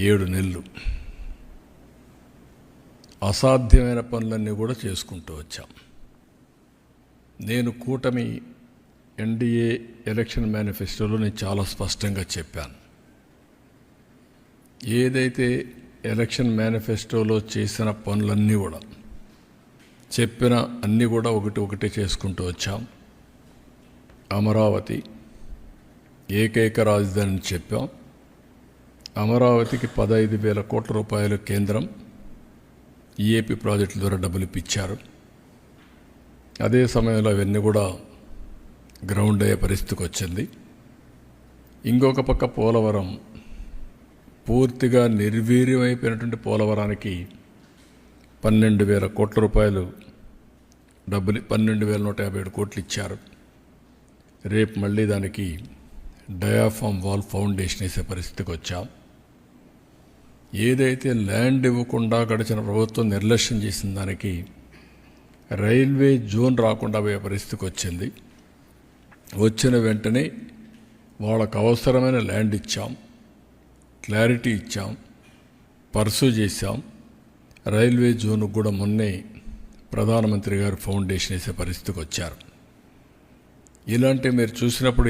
7 నెలలు అసాధ్యమైన పనులన్నీ కూడా చేసుకుంటూ వచ్చాం. నేను కూటమి ఎన్డీఏ ఎలక్షన్ మేనిఫెస్టోలో నేను చాలా స్పష్టంగా చెప్పాను. ఏదైతే ఎలక్షన్ మేనిఫెస్టోలో చేసిన పనులన్నీ కూడా చెప్పిన అన్నీ కూడా ఒకటి చేసుకుంటూ వచ్చాం. అమరావతి ఏకైక రాజధానిని చెప్పాం. అమరావతికి 15,000 కోట్ల రూపాయలు కేంద్రం ఈఏపీ ప్రాజెక్టుల ద్వారా డబ్బులు ఇప్పించారు. అదే సమయంలో అవన్నీ కూడా గ్రౌండ్ అయ్యే పరిస్థితికి వచ్చింది. ఇంకొక పక్క పోలవరం పూర్తిగా నిర్వీర్యమైపోయినటువంటి పోలవరానికి 12,000 కోట్ల రూపాయలు డబ్బులు 12,157 కోట్లు ఇచ్చారు. రేపు మళ్ళీ దానికి డయాఫామ్ వాల్ ఫౌండేషన్ వేసే పరిస్థితికి వచ్చాం. ఏదైతే ల్యాండ్ ఇవ్వకుండా గడిచిన ప్రభుత్వం నిర్లక్ష్యం చేసిన దానికి రైల్వే జోన్ రాకుండా పోయే పరిస్థితికి వచ్చింది. వచ్చిన వెంటనే వాళ్ళకు అవసరమైన ల్యాండ్ ఇచ్చాం, క్లారిటీ ఇచ్చాం, పర్సూ చేశాం. రైల్వే జోన్కు కూడా మొన్నే ప్రధానమంత్రి గారు ఫౌండేషన్ వేసే పరిస్థితికి వచ్చారు. ఇలాంటి మీరు చూసినప్పుడు